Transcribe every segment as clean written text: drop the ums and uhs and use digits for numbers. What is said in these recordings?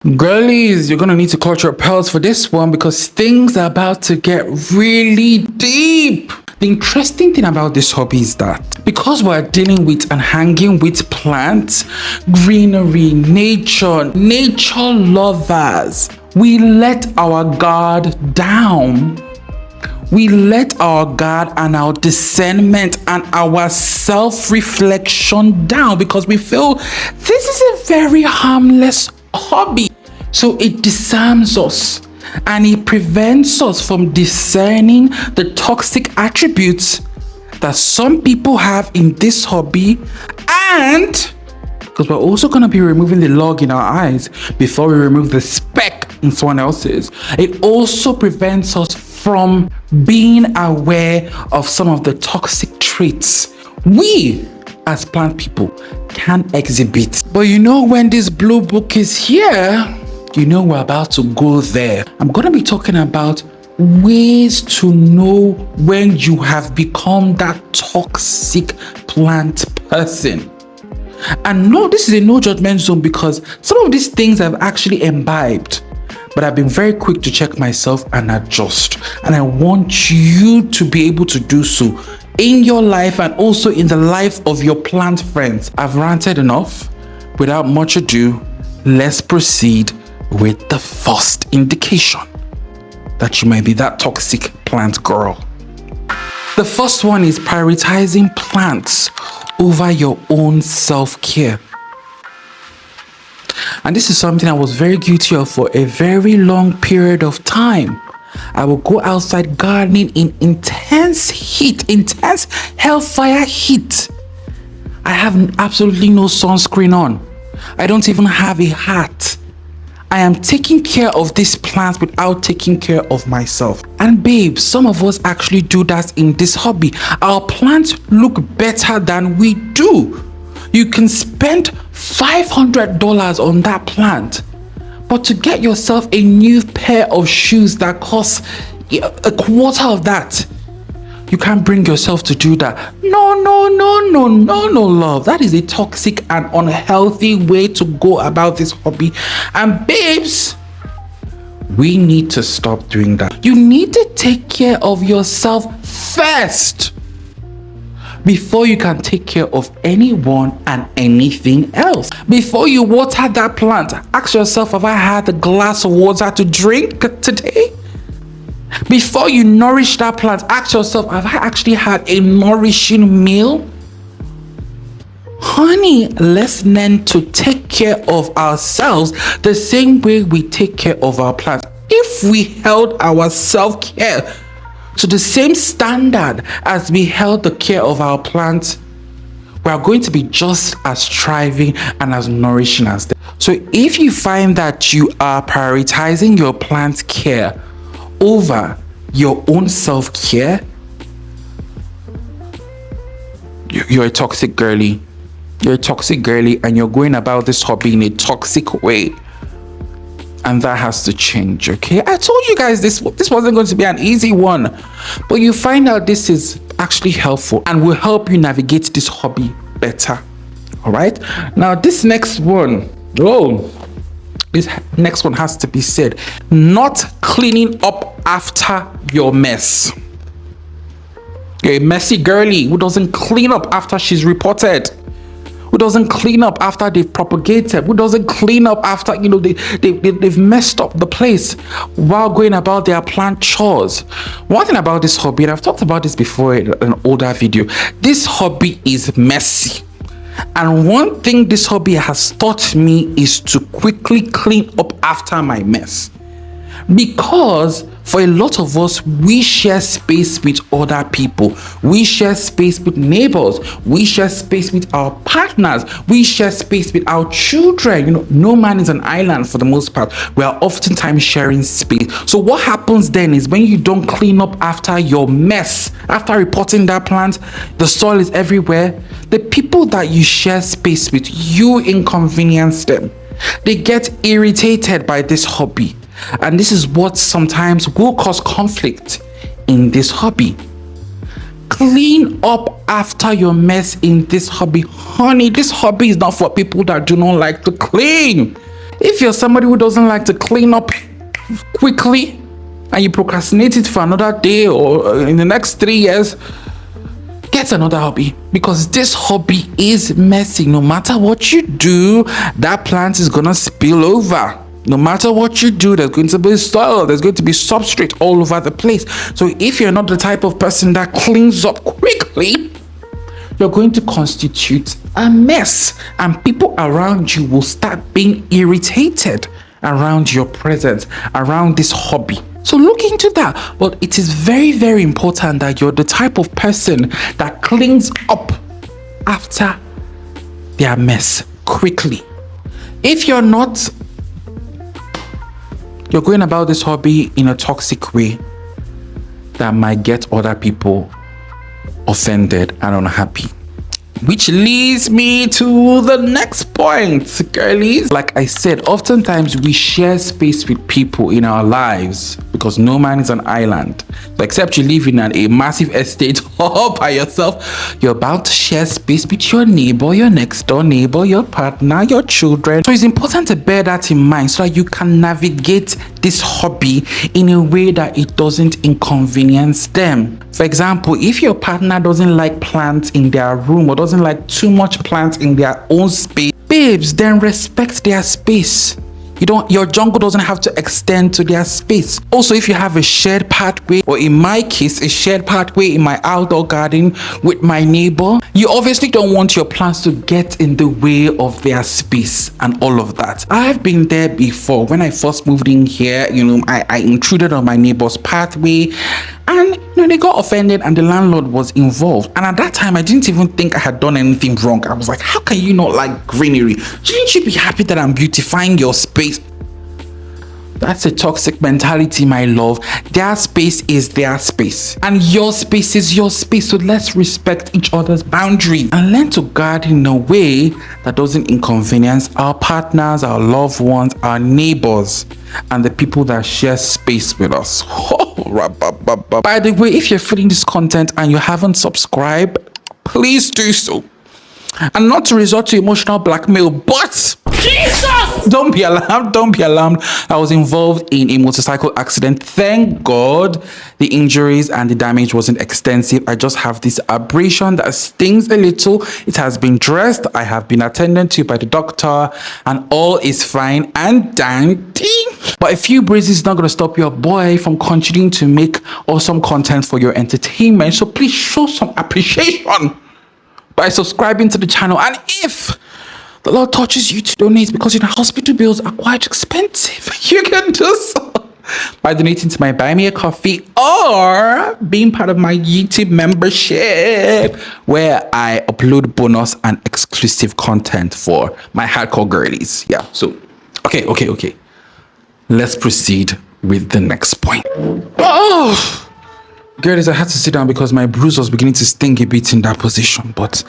Girlies, you're gonna need to clutch your pearls for this one because things are about to get really deep. The interesting thing about this hobby is that because we're dealing with and hanging with plants, greenery, nature lovers, we let our guard down. We let our guard and our discernment and our self-reflection down because we feel this is a very harmless hobby. So it disarms us and it prevents us from discerning the toxic attributes that some people have in this hobby, and because we're also going to be removing the log in our eyes before we remove the speck in someone else's, it also prevents us from being aware of some of the toxic traits we as plant people can exhibit. But when this blue book is here, we're about to go there. I'm going to be talking about ways to know when you have become that toxic plant person. And no, this is a no judgment zone because some of these things I've actually imbibed, but I've been very quick to check myself and adjust. And I want you to be able to do so in your life and also in the life of your plant friends. I've ranted enough. Without much ado, let's proceed with the first indication that you might be that toxic plant girl. The first one is prioritizing plants over your own self-care. And this is something I was very guilty of for a very long period of time. I will go outside gardening in intense heat, intense hellfire heat. I have absolutely no sunscreen on. I don't even have a hat. I am taking care of these plants without taking care of myself. And babe, some of us actually do that in this hobby. Our plants look better than we do. You can spend $500 on that plant, but to get yourself a new pair of shoes that costs a quarter of that, you can't bring yourself to do that. No, love. That is a toxic and unhealthy way to go about this hobby. And babes, we need to stop doing that. You need to take care of yourself first before you can take care of anyone and anything else. Before you water that plant, ask yourself, have I had a glass of water to drink today? Before you nourish that plant, ask yourself, have I actually had a nourishing meal? Honey, let's learn to take care of ourselves the same way we take care of our plants. If we held our self-care to the same standard as we held the care of our plants, we are going to be just as thriving and as nourishing as them. So if you find that you are prioritizing your plant care over your own self-care, you're a toxic girly. You're a toxic girly and you're going about this hobby in a toxic way. And that has to change, okay? I told you guys this wasn't going to be an easy one. But you find out this is actually helpful and will help you navigate this hobby better. All right? Now, this next one has to be said. Not cleaning up after your mess. You're a messy girly who doesn't clean up after she's reported, who doesn't clean up after they've propagated, who doesn't clean up after they've messed up the place while going about their plant chores. One thing about this hobby, and I've talked about this before in an older video, this hobby is messy. And one thing this hobby has taught me is to quickly clean up after my mess. Because for a lot of us, we share space with other people. We share space with neighbors. We share space with our partners. We share space with our children. No man is an island for the most part. We are oftentimes sharing space. So what happens then is when you don't clean up after your mess, after reporting that plant, the soil is everywhere. The people that you share space with, you inconvenience them. They get irritated by this hobby. And this is what sometimes will cause conflict in this hobby. Clean up after your mess in this hobby. Honey, this hobby is not for people that do not like to clean. If you're somebody who doesn't like to clean up quickly and you procrastinate it for another day or in the next 3 years, get another hobby, because this hobby is messy. No matter what you do, that plant is gonna spill over. No matter what you do, there's going to be soil, there's going to be substrate all over the place. So if you're not the type of person that cleans up quickly, you're going to constitute a mess, and people around you will start being irritated around your presence, around this hobby. So look into that. But it is very, very important that you're the type of person that cleans up after their mess quickly. If you're not, you're going about this hobby in a toxic way that might get other people offended and unhappy. Which leads me to the next point, girlies. Like I said, oftentimes we share space with people in our lives because no man is an island. So except you live in a massive estate all by yourself, you're about to share space with your neighbor, your next door neighbor, your partner, your children. So it's important to bear that in mind so that you can navigate this hobby in a way that it doesn't inconvenience them. For example, if your partner doesn't like plants in their room or doesn't like too much plants in their own space, babes, then respect their space. Your jungle doesn't have to extend to their space. Also, if you have a shared pathway, or in my case, a shared pathway in my outdoor garden with my neighbor, you obviously don't want your plants to get in the way of their space and all of that. I've been there before. When I first moved in here, I intruded on my neighbor's pathway, and they got offended and the landlord was involved. And at that time, I didn't even think I had done anything wrong. I was like, how can you not like greenery? Shouldn't you be happy that I'm beautifying your space? That's a toxic mentality, my love. Their space is their space, and your space is your space. So let's respect each other's boundaries and learn to garden in a way that doesn't inconvenience our partners, our loved ones, our neighbors, and the people that share space with us. By the way, if you're feeling this content and you haven't subscribed, please do so. And not to resort to emotional blackmail, but Jesus! Don't be alarmed. I was involved in a motorcycle accident. Thank God the injuries and the damage wasn't extensive. I just have this abrasion that stings a little. It has been dressed. I have been attended to by the doctor, and all is fine and dandy. But a few bruises is not going to stop your boy from continuing to make awesome content for your entertainment. So please show some appreciation by subscribing to the channel. And if the Lord touches you to donate, because hospital bills are quite expensive, you can do so by donating to my Buy Me a Coffee or being part of my YouTube membership, where I upload bonus and exclusive content for my hardcore girlies. Yeah, so okay, let's proceed with the next point. Oh, girlies, I had to sit down because my bruise was beginning to sting a bit in that position, but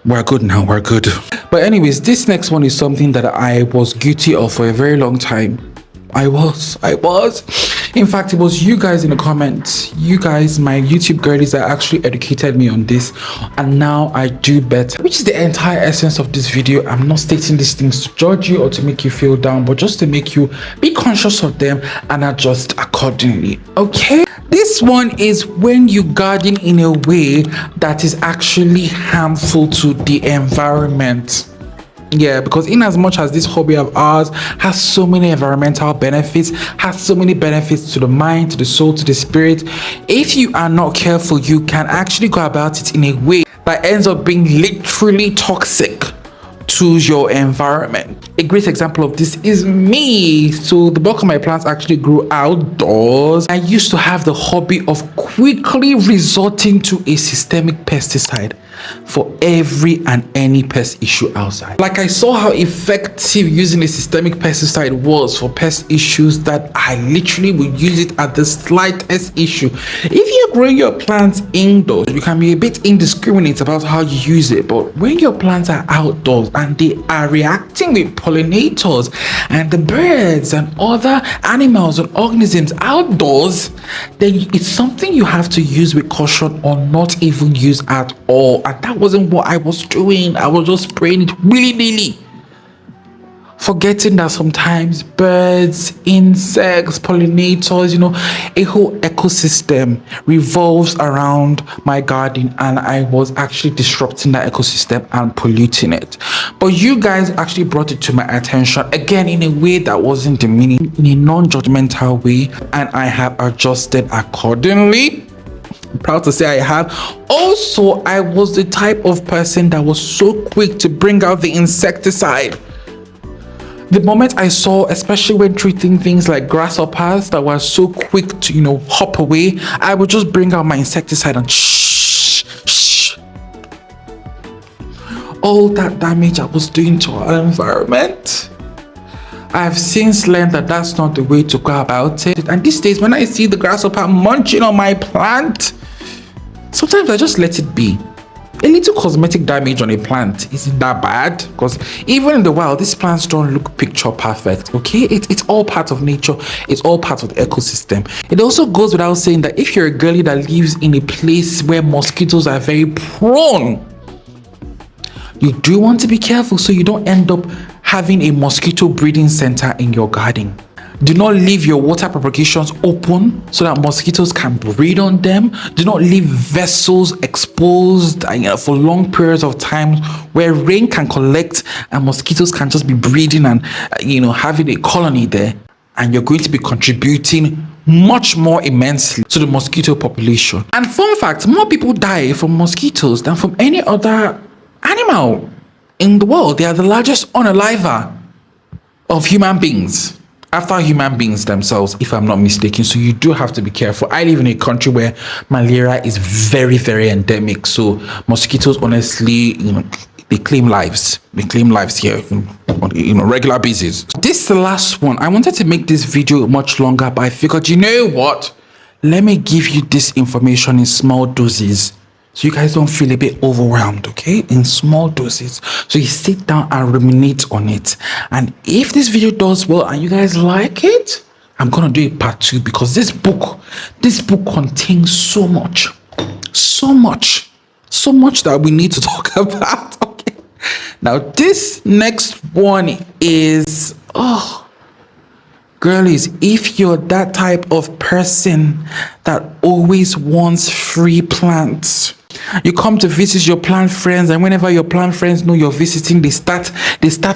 we're good now, we're good. But anyways, this next one is something that I was guilty of for a very long time. I was. In fact, it was you guys in the comments, you guys, my YouTube girlies, that actually educated me on this, and now I do better, which is the entire essence of this video. I'm not stating these things to judge you or to make you feel down, but just to make you be conscious of them and adjust accordingly, okay? This one is when you garden in a way that is actually harmful to the environment. Yeah, because in as much as this hobby of ours has so many environmental benefits, has so many benefits to the mind, to the soul, to the spirit, if you are not careful, you can actually go about it in a way that ends up being literally toxic to your environment. A great example of this is me. So the bulk of my plants actually grew outdoors. I used to have the hobby of quickly resorting to a systemic pesticide for every and any pest issue outside. Like, I saw how effective using a systemic pesticide was for pest issues that I literally would use it at the slightest issue. If you're growing your plants indoors, you can be a bit indiscriminate about how you use it, but when your plants are outdoors and they are reacting with pollinators and the birds and other animals and organisms outdoors, then it's something you have to use with caution or not even use at all. And that wasn't what I was doing. I was just spraying it willy-nilly. Forgetting that sometimes birds, insects, pollinators, a whole ecosystem revolves around my garden, and I was actually disrupting that ecosystem and polluting it. But you guys actually brought it to my attention again in a way that wasn't demeaning, in a non-judgmental way, and I have adjusted accordingly. I'm proud to say I have. Also, I was the type of person that was so quick to bring out the insecticide. The moment I saw, especially when treating things like grasshoppers that were so quick to, hop away, I would just bring out my insecticide and shh. All that damage I was doing to our environment. I've since learned that that's not the way to go about it. And these days, when I see the grasshopper munching on my plant, sometimes I just let it be. A little cosmetic damage on a plant isn't that bad, because even in the wild, these plants don't look picture perfect, okay? It's all part of nature. It's all part of the ecosystem. It also goes without saying that if you're a girlie that lives in a place where mosquitoes are very prone, you do want to be careful so you don't end up having a mosquito breeding center in your garden. Do not leave your water propagations open so that mosquitoes can breed on them. Do not leave vessels exposed for long periods of time where rain can collect and mosquitoes can just be breeding and having a colony there. And you're going to be contributing much more immensely to the mosquito population. And fun fact, more people die from mosquitoes than from any other animal in the world. They are the largest unaliver of human beings, after human beings themselves, if I'm not mistaken. So you do have to be careful. I live in a country where malaria is very, very endemic. So mosquitoes, honestly, they claim lives. They claim lives here on regular basis. This is the last one. I wanted to make this video much longer, but I figured, you know what? Let me give you this information in small doses, so you guys don't feel a bit overwhelmed, okay? In small doses. So you sit down and ruminate on it. And if this video does well and you guys like it, I'm gonna do a part 2, because this book contains so much that we need to talk about, okay? Now, this next one is, girlies, if you're that type of person that always wants free plants, you come to visit your plant friends, and whenever your plant friends know you're visiting, they start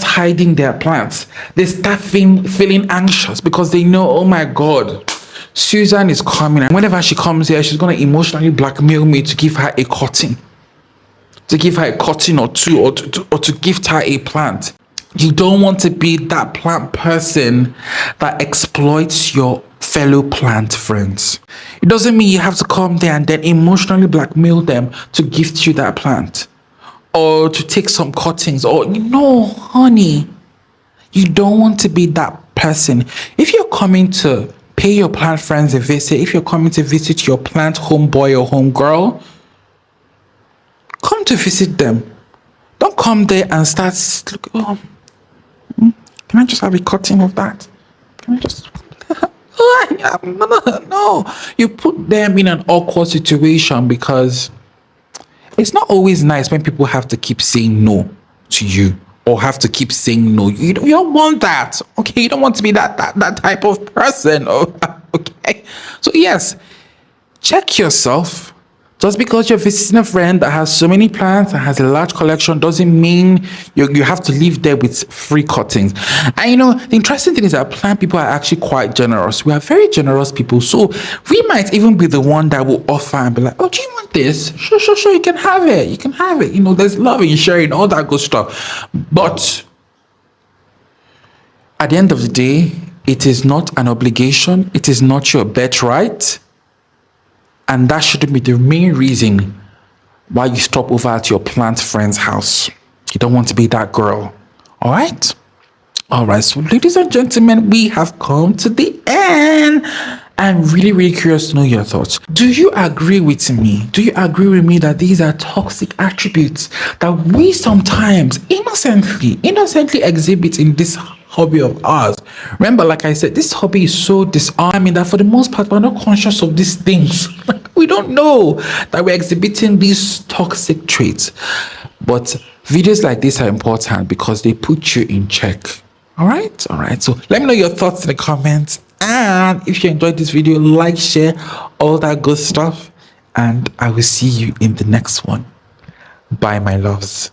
hiding their plants. They start feeling anxious because they know, oh my God, Susan is coming, and whenever she comes here, she's gonna emotionally blackmail me to give her a cutting, or two, or to gift her a plant. You don't want to be that plant person that exploits your fellow plant friends. It doesn't mean you have to come there and then emotionally blackmail them to gift you that plant or to take some cuttings, or no, honey, you don't want to be that person. If you're coming to pay your plant friends a visit, if you're coming to visit your plant homeboy or homegirl, come to visit them. Don't come there and start can I just have a cutting of that? Can I just no, you put them in an awkward situation, because it's not always nice when people have to keep saying no to you, or have to keep saying no. You don't want that, okay? You don't want to be that type of person, okay? So yes, check yourself. Just because you're visiting a friend that has so many plants and has a large collection doesn't mean you have to live there with free cuttings. And the interesting thing is that plant people are actually quite generous. We are very generous people. So we might even be the one that will offer and be like, oh, do you want this? Sure, you can have it. You can have it. There's love in sharing, all that good stuff. But at the end of the day, it is not an obligation. It is not your birthright. And that shouldn't be the main reason why you stop over at your plant friend's house. You don't want to be that girl. All right, so ladies and gentlemen, we have come to the end. I'm really, really curious to know your thoughts. Do you agree with me? Do you agree with me that these are toxic attributes that we sometimes innocently exhibit in this hobby of ours? Remember, like I said, this hobby is so disarming that for the most part, we're not conscious of these things. We don't know that we're exhibiting these toxic traits. But videos like this are important because they put you in check. All right. So let me know your thoughts in the comments. And if you enjoyed this video, like, share, all that good stuff. And I will see you in the next one. Bye, my loves.